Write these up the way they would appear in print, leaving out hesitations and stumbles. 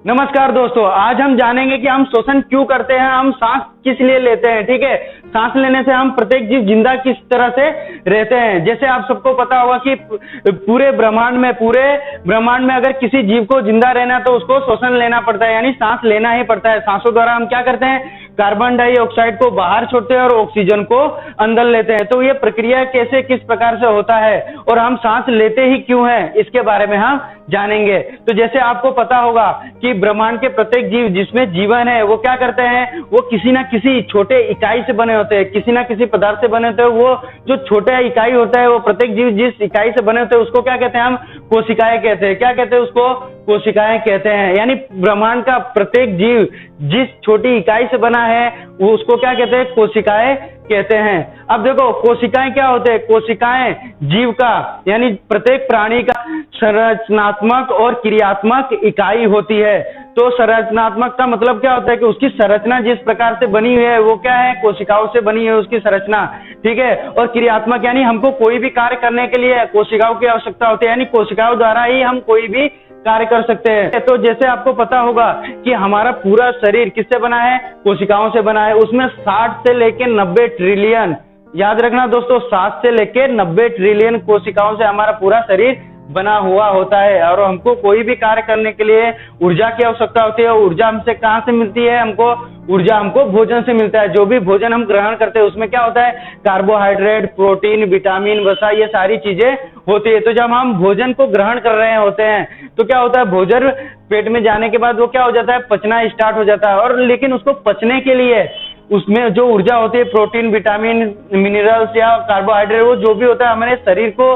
नमस्कार दोस्तों, आज हम जानेंगे कि हम श्वसन क्यों करते हैं, हम सांस किस लिए लेते हैं। ठीक है, सांस लेने से हम प्रत्येक जीव जिंदा किस तरह से रहते हैं। जैसे आप सबको पता होगा कि पूरे ब्रह्मांड में अगर किसी जीव को जिंदा रहना है तो उसको श्वसन लेना पड़ता है, यानी सांस लेना ही पड़ता है। सांसों द्वारा हम क्या करते हैं, कार्बन डाइऑक्साइड को बाहर छोड़ते हैं और ऑक्सीजन को अंदर लेते हैं। तो ये प्रक्रिया कैसे किस प्रकार से होता है और हम सांस लेते ही क्यों हैं, इसके बारे में हम जानेंगे। तो जैसे आपको पता होगा कि ब्रह्मांड के प्रत्येक जीव जिसमें जीवन है वो क्या करते हैं, वो किसी ना किसी छोटे इकाई से बने होते हैं, किसी ना किसी पदार्थ से बने होते हैं। वो जो छोटा इकाई होता है, वो प्रत्येक जीव जिस इकाई से बने होते हैं उसको क्या कहते हैं, हम कोशिकाएं कहते हैं। क्या कहते हैं उसको, कोशिकाएं कहते हैं। यानी ब्रह्मांड का प्रत्येक जीव जिस छोटी इकाई से बना है वो उसको क्या कहते हैं, कोशिकाएं कहते हैं। अब देखो कोशिकाएं क्या होते हैं, कोशिकाएं जीव का यानी प्रत्येक प्राणी का संरचनात्मक और क्रियात्मक इकाई होती है। तो संरचनात्मक का मतलब क्या होता है कि उसकी संरचना जिस प्रकार से बनी हुई है वो क्या है, कोशिकाओं से बनी है उसकी संरचना। ठीक है, और क्रियात्मक यानी हमको कोई भी कार्य करने के लिए कोशिकाओं की आवश्यकता होती है, यानी कोशिकाओं द्वारा ही हम कोई भी कार्य कर सकते हैं। तो जैसे आपको पता होगा कि हमारा पूरा शरीर किससे बना है, कोशिकाओं से बना है। उसमें 60 से लेकर 90 ट्रिलियन, याद रखना दोस्तों, 60 से लेकर 90 ट्रिलियन कोशिकाओं से हमारा पूरा शरीर बना हुआ होता है। और हमको कोई भी कार्य करने के लिए ऊर्जा की आवश्यकता होती है। ऊर्जा हमसे कहाँ से मिलती है, ऊर्जा हमको भोजन से मिलता है। जो भी भोजन हम ग्रहण करते हैं उसमें क्या होता है, कार्बोहाइड्रेट, प्रोटीन, विटामिन, वसा, ये सारी चीजें होती है। तो जब हम भोजन को ग्रहण कर रहे होते हैं तो क्या होता है, भोजन पेट में जाने के बाद वो क्या हो जाता है, पचना स्टार्ट हो जाता है। और लेकिन उसको पचने के लिए उसमें जो ऊर्जा होती है, प्रोटीन, विटामिन, मिनरल्स या कार्बोहाइड्रेट, वो जो भी होता है हमारे शरीर को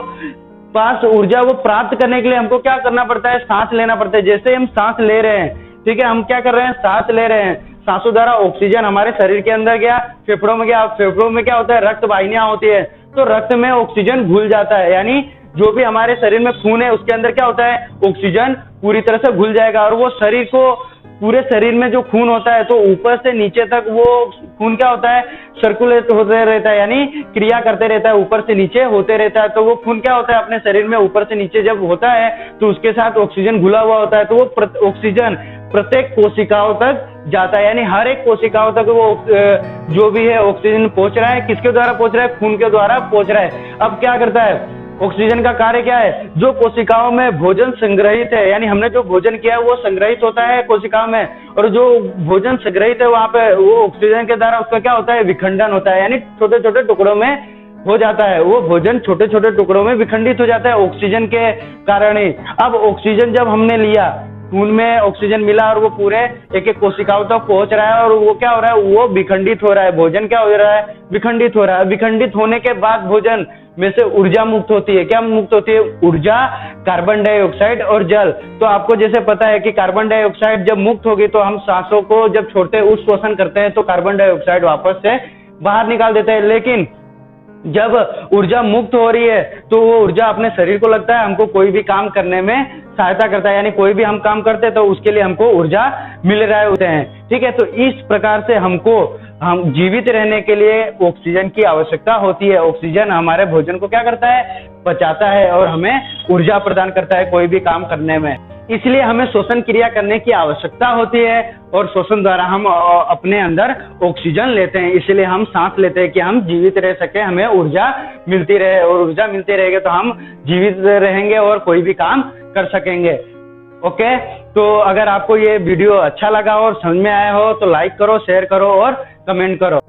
पास ऊर्जा वो प्राप्त करने के लिए हमको क्या करना पड़ता है, सांस लेना पड़ता है। जैसे हम सांस ले रहे हैं, ठीक है, हम क्या कर रहे हैं, सांस ले रहे हैं। सांसों द्वारा ऑक्सीजन हमारे शरीर के अंदर गया, फेफड़ों में गया। फेफड़ों में क्या होता है, रक्त वाहिनियां होती है, तो रक्त में ऑक्सीजन घुल जाता है। यानी जो भी हमारे शरीर में खून है उसके अंदर क्या होता है, ऑक्सीजन पूरी तरह से घुल जाएगा। और वो शरीर को, पूरे शरीर में जो खून होता है तो ऊपर से नीचे तक वो खून क्या होता है, सर्कुलेट होते रहता है, यानी क्रिया करते रहता है, ऊपर से नीचे होते रहता है। तो वो खून क्या होता है, अपने शरीर में ऊपर से नीचे जब होता है तो उसके साथ ऑक्सीजन घुला हुआ होता है। तो वो ऑक्सीजन प्रत्येक कोशिकाओं तक जाता है, यानी हर एक कोशिकाओं तक वो जो भी है ऑक्सीजन पहुंच रहा है। किसके द्वारा पहुंच रहा है, खून के द्वारा पहुंच रहा है। अब क्या करता है, ऑक्सीजन का कार्य क्या है, जो कोशिकाओं में भोजन संग्रहित है, यानी हमने जो भोजन किया है वो संग्रहित होता है कोशिकाओं में, और जो भोजन संग्रहित है वहां पे वो ऑक्सीजन के द्वारा उसका क्या होता है, विखंडन होता है, यानी छोटे छोटे टुकड़ों में हो जाता है। वो भोजन छोटे छोटे टुकड़ों में विखंडित हो जाता है ऑक्सीजन के कारण ही। अब ऑक्सीजन जब हमने लिया, खून में ऑक्सीजन मिला और वो पूरे एक एक कोशिकाओं तक पहुंच रहा है, और वो क्या हो रहा है, वो विखंडित हो रहा है। भोजन क्या हो रहा है, विखंडित हो रहा है। विखंडित होने के बाद भोजन में से ऊर्जा मुक्त होती है। क्या मुक्त होती है, ऊर्जा, कार्बन डाइऑक्साइड और जल। तो आपको जैसे पता है कि कार्बन डाइऑक्साइड जब मुक्त होगी तो हम सांसों को जब छोड़ते हैं, उस श्वसन करते हैं तो कार्बन डाइऑक्साइड वापस से बाहर निकाल देते हैं। लेकिन जब ऊर्जा मुक्त हो रही है तो वो ऊर्जा अपने शरीर को लगता है, हमको कोई भी काम करने में सहायता करता है, यानी कोई भी हम काम करते हैं तो उसके लिए हमको ऊर्जा मिल रहे होते हैं। ठीक है, तो इस प्रकार से हम जीवित रहने के लिए ऑक्सीजन की आवश्यकता होती है। ऑक्सीजन हमारे भोजन को क्या करता है, पचाता है और हमें ऊर्जा प्रदान करता है कोई भी काम करने में। इसलिए हमें श्वसन क्रिया करने की आवश्यकता होती है, और श्वसन द्वारा हम अपने अंदर ऑक्सीजन लेते हैं। इसलिए हम सांस लेते हैं कि हम जीवित रह सके, हमें ऊर्जा मिलती रहे, और ऊर्जा मिलती रहेगी तो हम जीवित रहेंगे और कोई भी काम कर सकेंगे। ओके, तो अगर आपको ये वीडियो अच्छा लगा और समझ में आया हो तो लाइक करो, शेयर करो और कमेंट करो।